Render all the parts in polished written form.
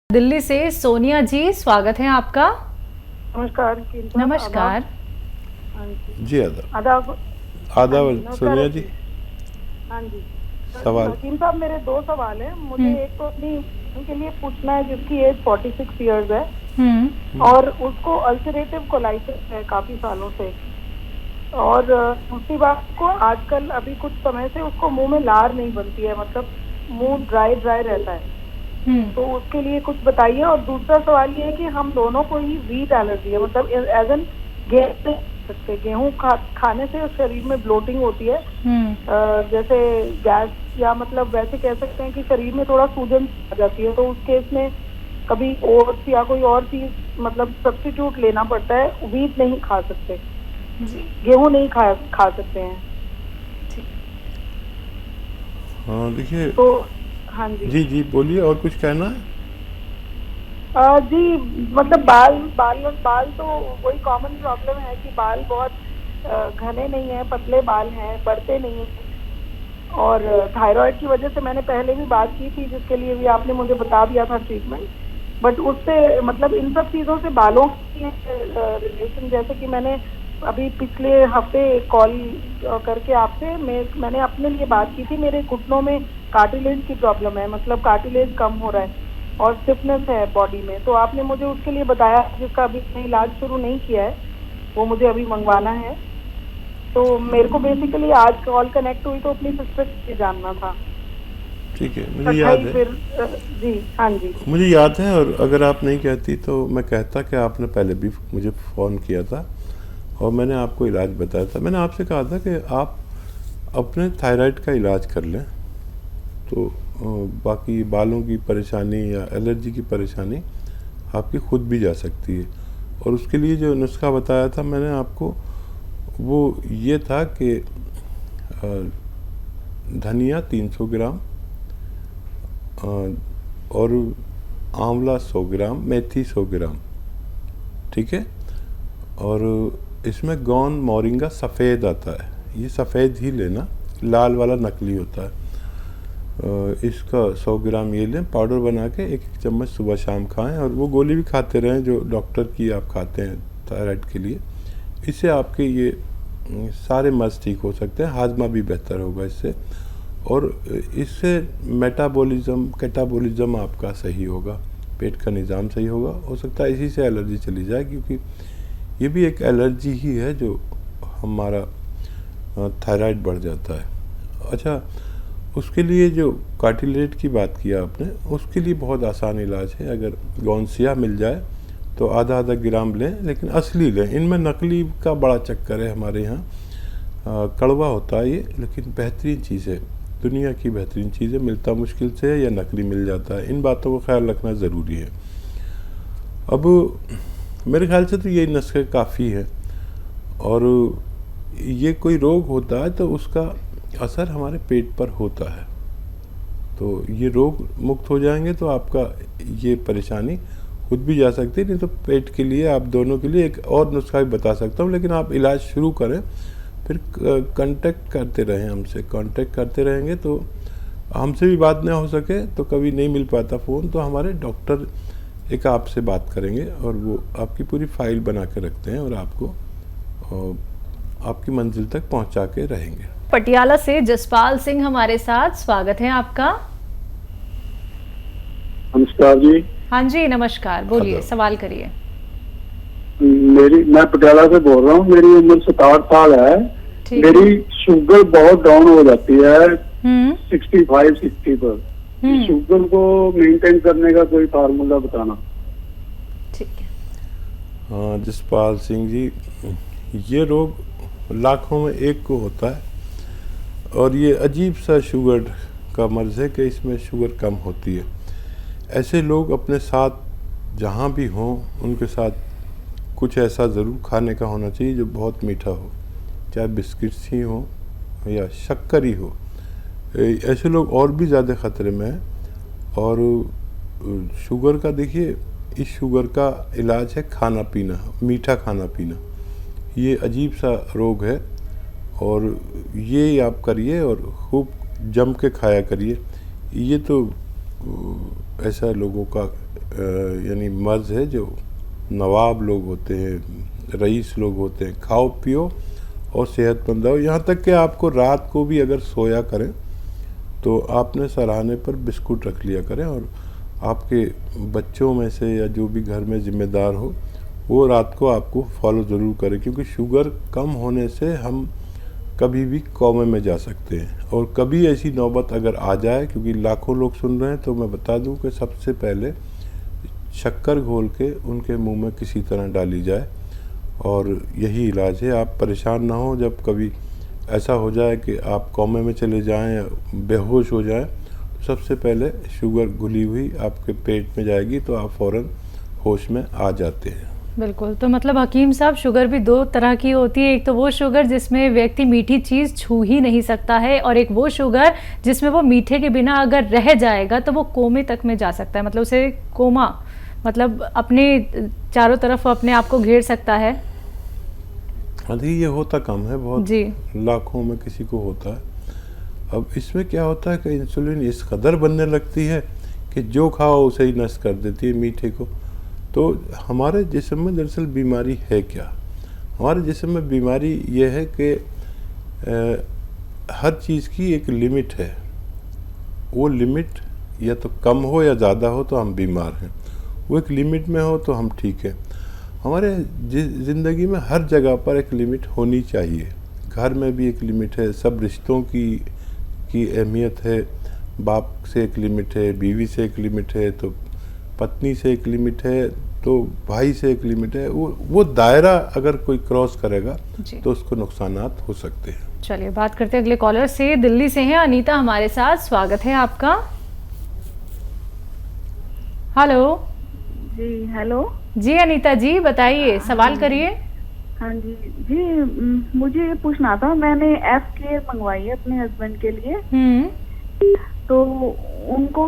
दिल्ली से सोनिया जी, स्वागत है आपका। नमस्कार। नमस्कार जी। आदाब। आदाब सोनिया जी। हाँ जी सवाल। हकीम साहब, मेरे दो सवाल हैं। मुझे एक तो अपनी उनके लिए पूछना है जिसकी एज 46 इयर्स है और उसको अल्सरेटिव कोलाइटिस है काफी सालों से। और दूसरी बात को आजकल अभी कुछ समय से उसको मुंह में लार नहीं बनती है, मतलब मुंह ड्राई रहता है। तो उसके लिए कुछ बताइए। और दूसरा सवाल ये है कि हम दोनों को ही वीट एलर्जी है, मतलब एज एन गेहूं खाने से शरीर में ब्लोटिंग होती है, जैसे गैस, या मतलब वैसे कह सकते हैं कि शरीर में थोड़ा सूजन आ जाती है। तो उस केस में कभी ओट्स या कोई और चीज मतलब सब्स्टिट्यूट लेना पड़ता है। वीट नहीं खा सकते, गेहूं नहीं खा सकते हैं। हाँ देखिए। तो हाँ जी जी बोलिए, और कुछ कहना है? जी मतलब बाल तो वही कॉमन प्रॉब्लम है कि बाल बहुत घने नहीं है, पतले बाल हैं, बढ़ते नहीं हैं। और थायराइड की वजह से मैंने पहले भी बात की थी, जिसके लिए भी आपने मुझे बता दिया था ट्रीटमेंट। बट उससे मतलब इन सब चीज़ों से बालों की रिलेशन, जैसे कि मैंने अभी पिछले हफ्ते कॉल करके आपसे मैंने अपने लिए बात की थी। मेरे घुटनों में कार्टिलेज की प्रॉब्लम है, मतलब कार्टिलेज कम हो रहा है और स्टिफनेस है बॉडी में। तो आपने मुझे उसके लिए बताया, जिसका अभी मैंने इलाज शुरू नहीं किया है, वो मुझे अभी मंगवाना है। तो मेरे को बेसिकली आज कॉल कनेक्ट हुई तो अपनी सिस्टर से जानना था। ठीक है, मुझे याद है। फिर जी हाँ जी मुझे याद है, और अगर आप नहीं कहती तो मैं कहता कि आपने पहले भी मुझे फ़ोन किया था और मैंने आपको इलाज बताया था। मैंने आपसे कहा था कि आप अपने थायराइड का इलाज कर लें, तो बाकी बालों की परेशानी या एलर्जी की परेशानी आपकी खुद भी जा सकती है। और उसके लिए जो नुस्खा बताया था मैंने आपको, वो ये था कि धनिया 300 ग्राम और आंवला 100 ग्राम, मेथी 100 ग्राम, ठीक है। और इसमें गौन मोरिंगा सफ़ेद आता है, ये सफ़ेद ही लेना, लाल वाला नकली होता है। इसका 100 ग्राम ये लें, पाउडर बना के एक चम्मच सुबह शाम खाएं, और वो गोली भी खाते रहें जो डॉक्टर की आप खाते हैं थायराइड के लिए। इससे आपके ये सारे मर्ज ठीक हो सकते हैं, हाजमा भी बेहतर होगा इससे, और इससे कैटाबॉलिज्म आपका सही होगा, पेट का निज़ाम सही होगा। हो सकता है इसी से एलर्जी चली जाए, क्योंकि ये भी एक एलर्जी ही है जो हमारा थायराइड बढ़ जाता है। अच्छा, उसके लिए जो कार्टिलेज की बात किया आपने, उसके लिए बहुत आसान इलाज है। अगर गौनसिया मिल जाए तो आधा ग्राम लें, लेकिन असली लें। इनमें नकली का बड़ा चक्कर है हमारे यहाँ, कड़वा होता है ये, लेकिन बेहतरीन चीज़ है, दुनिया की बेहतरीन चीज़ है। मिलता मुश्किल से है या नकली मिल जाता है, इन बातों को ख्याल रखना ज़रूरी है। अब मेरे ख्याल से तो ये नुस्खे काफ़ी है, और ये कोई रोग होता है तो उसका असर हमारे पेट पर होता है। तो ये रोग मुक्त हो जाएंगे तो आपका ये परेशानी खुद भी जा सकती है। नहीं तो पेट के लिए, आप दोनों के लिए एक और नुस्खा भी बता सकता हूँ, लेकिन आप इलाज शुरू करें, फिर कांटेक्ट करते रहें हमसे। कांटेक्ट करते रहेंगे तो हमसे भी बात ना हो सके तो कभी नहीं मिल पाता फ़ोन, तो हमारे डॉक्टर एक आपसे बात करेंगे और वो आपकी पूरी फाइल बना के रखते हैं और आपको आपकी मंजिल तक पहुंचा के रहेंगे। पटियाला से जसपाल सिंह हमारे साथ, स्वागत है आपका। नमस्कार जी। हाँ जी नमस्कार, बोलिए, सवाल करिए। मैं पटियाला से बोल रहा हूँ। मेरी उम्र 67 साल है। मेरी शुगर बहुत डाउन हो जाती है 65-60 पर। शुगर को मेंटेन करने का कोई फार्मूला बताना। ठीक है। हाँ जसपाल सिंह जी, ये रोग लाखों में एक को होता है, और ये अजीब सा शुगर का मर्ज़ है कि इसमें शुगर कम होती है। ऐसे लोग अपने साथ जहाँ भी हों, उनके साथ कुछ ऐसा ज़रूर खाने का होना चाहिए जो बहुत मीठा हो, चाहे बिस्किट्स ही हो या शक्कर ही हो। ऐसे लोग और भी ज़्यादा ख़तरे में हैं। और शुगर का देखिए, इस शुगर का इलाज है खाना पीना, मीठा खाना पीना। ये अजीब सा रोग है, और ये आप करिए और खूब जम के खाया करिए। ये तो ऐसा लोगों का यानी मर्ज है जो नवाब लोग होते हैं, रईस लोग होते हैं। खाओ पियो और सेहतमंद रहो, यहाँ तक कि आपको रात को भी अगर सोया करें तो आपने सराहने पर बिस्कुट रख लिया करें, और आपके बच्चों में से या जो भी घर में ज़िम्मेदार हो वो रात को आपको फॉलो ज़रूर करें, क्योंकि शुगर कम होने से हम कभी भी कोमे में जा सकते हैं। और कभी ऐसी नौबत अगर आ जाए, क्योंकि लाखों लोग सुन रहे हैं, तो मैं बता दूं कि सबसे पहले शक्कर घोल के उनके मुंह में किसी तरह डाली जाए, और यही इलाज है। आप परेशान ना हो, जब कभी ऐसा हो जाए कि आप कोमे में चले जाएं या बेहोश हो जाएं, तो सबसे पहले शुगर घुली हुई आपके पेट में जाएगी, तो आप फ़ौरन होश में आ जाते हैं। बिल्कुल। तो मतलब हकीम साहब, शुगर भी दो तरह की होती है। एक तो वो शुगर जिसमें व्यक्ति मीठी चीज़ छू ही नहीं सकता है, और एक वो शुगर जिसमें वो मीठे के बिना अगर रह जाएगा तो वो कोमे तक में जा सकता है, मतलब उसे कोमा, मतलब अपने चारों तरफ अपने आप को घेर सकता है। अभी ये होता कम है, बहुत जी, लाखों में किसी को होता है। अब इसमें क्या होता है कि इंसुलिन इस कदर बनने लगती है कि जो खाओ उसे ही नष्ट कर देती है मीठे को। तो हमारे जिस्म में दरअसल बीमारी है क्या? हमारे जिस्म में बीमारी ये है कि हर चीज़ की एक लिमिट है। वो लिमिट या तो कम हो या ज़्यादा हो तो हम बीमार हैं, वो एक लिमिट में हो तो हम ठीक है। हमारे ज़िंदगी में हर जगह पर एक लिमिट होनी चाहिए। घर में भी एक लिमिट है, सब रिश्तों की अहमियत है। बाप से एक लिमिट है, बीवी से एक लिमिट है, तो पत्नी से एक लिमिट है, तो भाई से एक लिमिट है। वो दायरा अगर कोई क्रॉस करेगा तो उसको नुकसानात हो सकते हैं। चलिए बात करते हैं अगले कॉलर से। दिल्ली से हैं अनीता हमारे साथ, स्वागत है आपका। हेलो जी हेलो। जी अनीता जी, बताइए, सवाल करिए। हाँ जी जी, मुझे ये पूछना था, मैंने एफ केयर मंगवाई है अपने हस्बैंड के लिए, तो उनको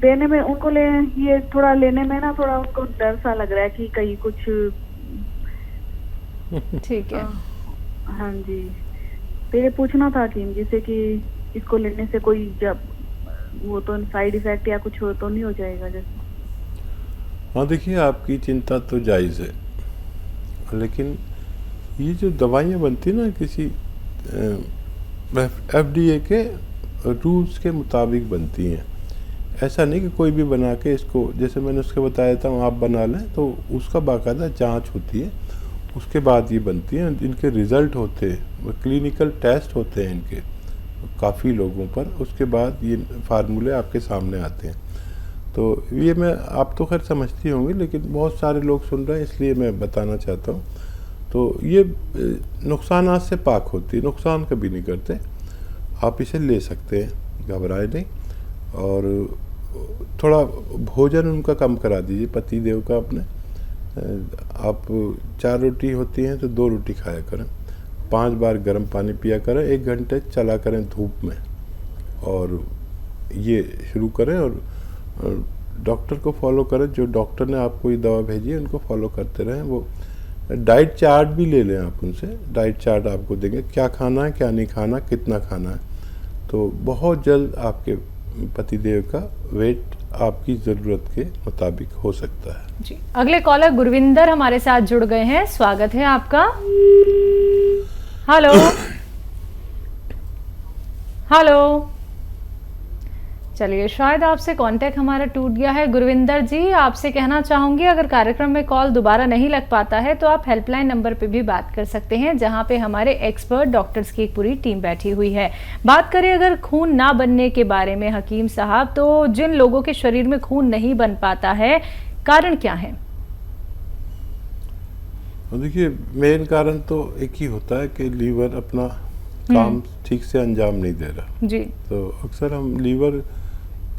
देने में, उनको ये थोड़ा लेने में ना थोड़ा उनको डर सा लग रहा है कि कहीं कुछ। ठीक है। हाँ जी, तो ये पूछना था कि जैसे कि इसको लेने से कोई जब वो तो साइड इफेक्ट या कुछ हो तो नहीं हो जाएगा जैसे? हाँ देखिए, आपकी चिंता तो जायज़ है, लेकिन ये जो दवाइयाँ बनती ना किसी FDA के रूल्स के मुताबिक बनती हैं। ऐसा नहीं कि कोई भी बना के इसको, जैसे मैंने उसके बताया था आप बना लें, तो उसका बाकायदा जांच होती है, उसके बाद ये बनती हैं। इनके रिज़ल्ट होते हैं, क्लिनिकल टेस्ट होते हैं इनके काफ़ी लोगों पर, उसके बाद ये फार्मूले आपके सामने आते हैं। तो ये मैं, आप तो खैर समझती होंगी, लेकिन बहुत सारे लोग सुन रहे हैं इसलिए मैं बताना चाहता हूँ। तो ये नुकसानात से पाक होती है, नुकसान कभी नहीं करते। आप इसे ले सकते हैं, घबराए नहीं। और थोड़ा भोजन उनका कम करा दीजिए, पति देव का अपने। आप 4 रोटी होती हैं तो 2 रोटी खाया करें, 5 बार गर्म पानी पिया करें, 1 घंटे चला करें धूप में, और ये शुरू करें। और डॉक्टर को फॉलो करें, जो डॉक्टर ने आपको ये दवा भेजी है उनको फॉलो करते रहें। वो डाइट चार्ट भी ले लें आप उनसे, डाइट चार्ट आपको देंगे, क्या खाना है क्या नहीं खाना, कितना खाना है। तो बहुत जल्द आपके पतिदेव का वेट आपकी ज़रूरत के मुताबिक हो सकता है। जी, अगले कॉलर गुरविंदर हमारे साथ जुड़ गए हैं, स्वागत है आपका। Hello hello. चलिए, शायद आपसे कांटेक्ट हमारा टूट गया है। गुरविंदर जी, आपसे कहना चाहूँगी, अगर कार्यक्रम में कॉल दोबारा नहीं लग पाता है तो आप हेल्पलाइन नंबर पे भी बात कर सकते हैं, जहां पे हमारे एक्सपर्ट डॉक्टर्स की एक पूरी टीम बैठी हुई है। बात करें अगर खून ना बनने के बारे में हकीम साहब, तो जिन लोगों के शरीर में खून नहीं बन पाता है, कारण क्या है? देखिए, मेन कारण तो एक ही होता है कि लीवर अपना काम ठीक से अंजाम नहीं दे रहा जी। तो अक्सर हम लीवर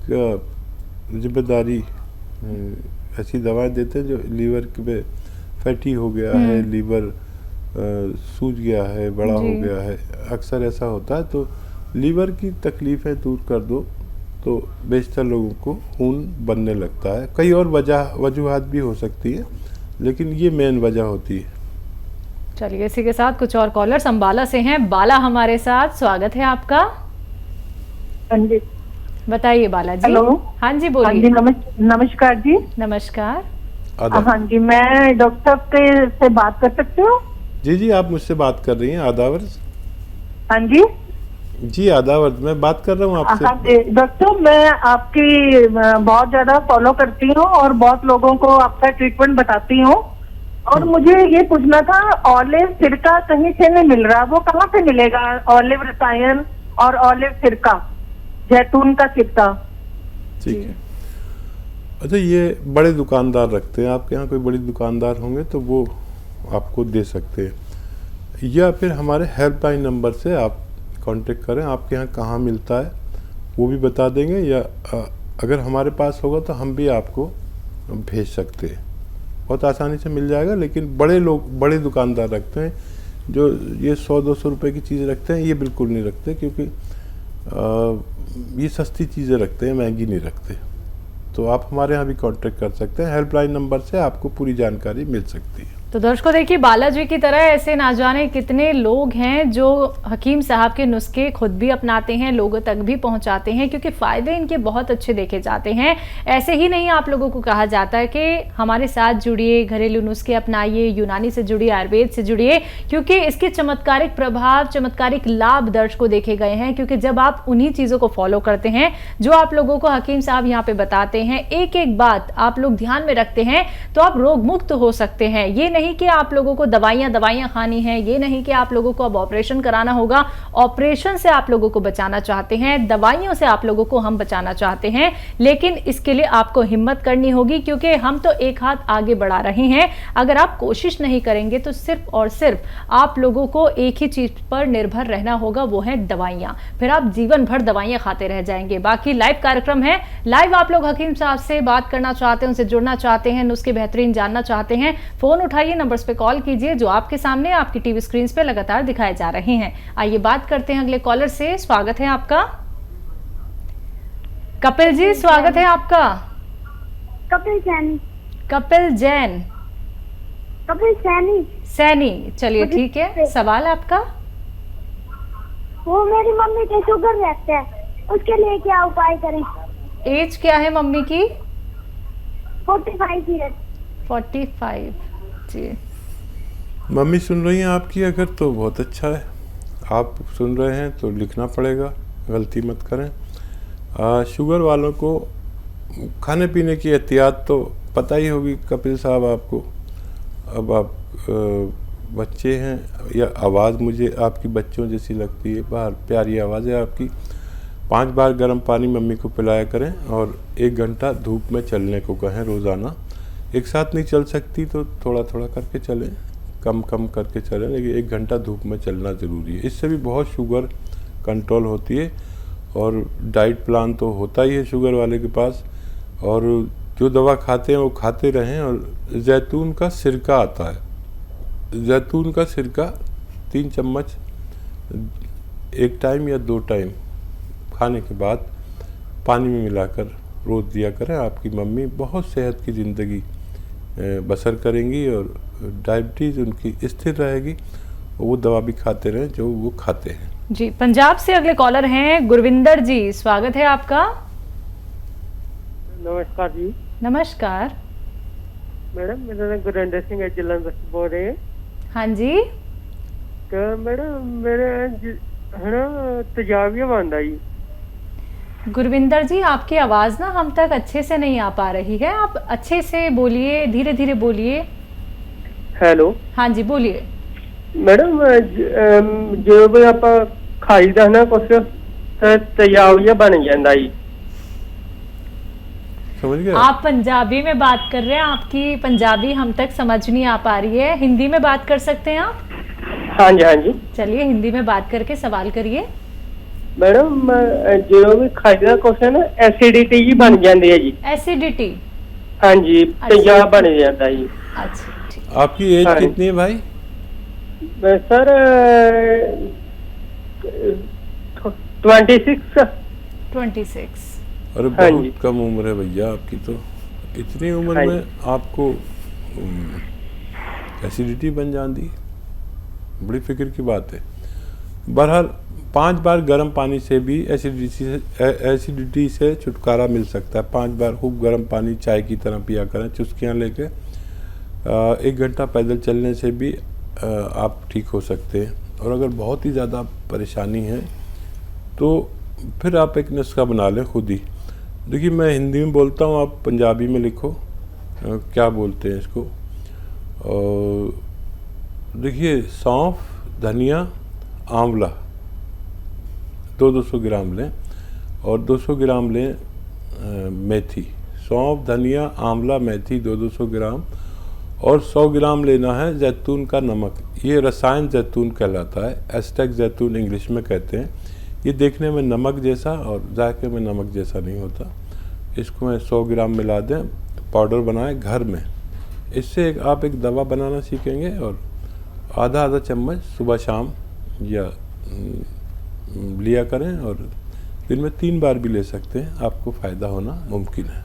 जिम्मेदारी ऐसी दवाएं देते हैं जो लीवर पे फैटी हो गया है, लीवर सूज गया है, बड़ा हो गया है, अक्सर ऐसा होता है। तो लीवर की तकलीफ़ें दूर कर दो तो बेशतर लोगों को खून बनने लगता है। कई और वजूहात भी हो सकती है, लेकिन ये मेन वजह होती है। चलिए, इसी के साथ कुछ और कॉलर्स अंबाला से हैं। बाला हमारे साथ, स्वागत है आपका। हाँ जी, बताइए बालाजी। हेलो। हाँ जी हाँ जी, बोलिए। नमस्कार जी। नमस्कार। आदाब। हाँ जी, मैं डॉक्टर से बात कर सकती हूँ? जी जी, आप मुझसे बात कर रही हैं। आदावर हाँ जी। जी, आदावर मैं बात कर रहा हूँ आपसे। हाँ जी डॉक्टर, मैं आपकी बहुत ज्यादा फॉलो करती हूँ और बहुत लोगों को आपका ट्रीटमेंट बताती हूँ। और मुझे ये पूछना था, ऑलिव सिरका कहीं से नहीं मिल रहा, वो कहाँ से मिलेगा? ऑलिव रसायन और ऑलिव सिरका, जैतून का सिरका। ठीक है। अच्छा, ये बड़े दुकानदार रखते हैं, आपके यहाँ कोई बड़ी दुकानदार होंगे तो वो आपको दे सकते हैं, या फिर हमारे हेल्पलाइन नंबर से आप कांटेक्ट करें। आपके यहाँ कहाँ मिलता है वो भी बता देंगे, या अगर हमारे पास होगा तो हम भी आपको भेज सकते हैं। बहुत आसानी से मिल जाएगा। लेकिन बड़े दुकानदार रखते हैं जो ये 100-200 रुपये की चीज़ रखते हैं, ये बिल्कुल नहीं रखते, क्योंकि ये सस्ती चीज़ें रखते हैं, महंगी नहीं रखते। तो आप हमारे यहाँ भी कांटेक्ट कर सकते हैं। हेल्पलाइन नंबर से आपको पूरी जानकारी मिल सकती है। तो दर्शकों देखिए, बालाजी की तरह ऐसे ना जाने कितने लोग हैं जो हकीम साहब के नुस्खे खुद भी अपनाते हैं, लोगों तक भी पहुंचाते हैं, क्योंकि फ़ायदे इनके बहुत अच्छे देखे जाते हैं। ऐसे ही नहीं आप लोगों को कहा जाता है कि हमारे साथ जुड़िए, घरेलू नुस्खे अपनाइए, यूनानी से जुड़िए, आयुर्वेद से जुड़िए, क्योंकि इसके चमत्कारिक प्रभाव, चमत्कारिक लाभ दर्शकों देखे गए हैं। क्योंकि जब आप उन्हीं चीज़ों को फॉलो करते हैं जो आप लोगों को हकीम साहब यहाँ पे बताते हैं, एक एक बात आप लोग ध्यान में रखते हैं, तो आप रोग मुक्त हो सकते हैं। ये नहीं कि आप लोगों को दवाइयां खानी है, ये नहीं कि आप लोगों को अब ऑपरेशन कराना होगा। ऑपरेशन से आप लोगों को बचाना चाहते हैं, दवाइयों से आप लोगों को हम बचाना चाहते हैं, लेकिन इसके लिए आपको हिम्मत करनी होगी, क्योंकि हम तो एक हाथ आगे बढ़ा रहे हैं। अगर आप कोशिश नहीं करेंगे तो सिर्फ और सिर्फ आप लोगों को एक ही चीज पर निर्भर रहना होगा, वो है दवाइयां। फिर आप जीवन भर दवाइयां खाते रह जाएंगे। बाकी लाइव कार्यक्रम है, लाइव आप लोग हकीम साहब से बात करना चाहते हैं, उनसे जुड़ना चाहते हैं, नुस्खे बेहतरीन जानना चाहते हैं, फोन उठाइए, नंबर पे कॉल कीजिए जो आपके सामने आपकी टीवी स्क्रीन पे लगातार दिखाए जा रहे हैं। आइए बात करते हैं अगले कॉलर से। स्वागत है आपका कपिल जी, स्वागत है आपका। कपिल जैन। कपिल जैन। कपिल सैनी। सैनी, चलिए ठीक है। सवाल आपका? वो मेरी मम्मी के शुगर रहता है, उसके लिए क्या उपाय करें? एज क्या है मम्मी की? 45 ईयर। 45 जी। मम्मी सुन रही हैं आपकी अगर, तो बहुत अच्छा है। आप सुन रहे हैं तो लिखना पड़ेगा, गलती मत करें। शुगर वालों को खाने पीने की एहतियात तो पता ही होगी कपिल साहब आपको। अब आप बच्चे हैं, या आवाज़ मुझे आपकी बच्चों जैसी लगती है, बाहर प्यारी आवाज़ है आपकी। 5 बार गर्म पानी मम्मी को पिलाया करें, और 1 घंटा धूप में चलने को कहें रोज़ाना। एक साथ नहीं चल सकती तो थोड़ा थोड़ा करके चलें, कम कम करके चलें, लेकिन 1 घंटा धूप में चलना ज़रूरी है। इससे भी बहुत शुगर कंट्रोल होती है। और डाइट प्लान तो होता ही है शुगर वाले के पास, और जो दवा खाते हैं वो खाते रहें। और जैतून का सिरका आता है, जैतून का सिरका 3 चम्मच 1 टाइम या 2 टाइम खाने के बाद पानी में मिलाकर रोज़ दिया करें। आपकी मम्मी बहुत सेहत की ज़िंदगी बसर करेंगी, और डायबिटीज़ उनकी स्थिर रहेगी। वो दवा भी खाते रहें जो वो खाते हैं। जी, पंजाब से अगले कॉलर हैं गुरविंदर जी, स्वागत है आपका। नमस्कार जी। नमस्कार मैडम, मेरा नाम गुरविंदर सिंह है, जलंधर से बोल रहे हैं। हाँ जी। तो मैडम मेरे है ना तेजाबिया बंद आई। गुरविंदर जी, आपकी आवाज़ ना हम तक अच्छे से नहीं आ पा रही है, आप अच्छे से बोलिए, धीरे धीरे बोलिए। हेलो। हाँ जी बोलिए। मैडम जो भी आप खाईदा ना कुछ तेजाबिया बन जाता जी। समझ गए? आप पंजाबी में बात कर रहे हैं, आपकी पंजाबी हम तक समझ नहीं आ पा रही है। हिंदी में बात कर सकते हैं आप? हाँ जी, हाँ जी। चलिए हिंदी में बात करके सवाल करिए। मैडम जो भी खाईदा कुछ है ना, एसिडिटी जी बन जाती है जी। एसिडिटी? हाँ जी, तेजाब बन जाता है जी। अच्छा ठीक। आपकी एज कितनी है भाई? सर 26। 26। अरे हाँ बहुत जी। कम उम्र है भैया आपकी तो। इतनी उम्र हाँ में आपको एसिडिटी बन जाती, बड़ी फिक्र की बात है। बहरहाल 5 बार गर्म पानी से भी एसिडिटी से छुटकारा मिल सकता है। 5 बार खूब गर्म पानी चाय की तरह पिया करें, चुस्कियाँ लेके। 1 घंटा पैदल चलने से भी आप ठीक हो सकते हैं। और अगर बहुत ही ज़्यादा परेशानी है तो फिर आप एक नुस्खा बना लें खुद ही। देखिए, मैं हिंदी में बोलता हूँ, आप पंजाबी में लिखो क्या बोलते हैं इसको। देखिए, सौंफ, धनिया, आंवला 200 ग्राम लें और 200 ग्राम लें मेथी। सौंफ, धनिया, आंवला, मेथी 200 ग्राम और 100 ग्राम लेना है जैतून का नमक। ये रसायन जैतून कहलाता है, एस्टेक जैतून इंग्लिश में कहते हैं। ये देखने में नमक जैसा और जायके में नमक जैसा नहीं होता। इसको मैं 100 ग्राम मिला दें, पाउडर बनाएं घर में। इससे आप एक दवा बनाना सीखेंगे और आधा चम्मच सुबह शाम या लिया करें और दिन में 3 बार भी ले सकते हैं। आपको फ़ायदा होना मुमकिन है।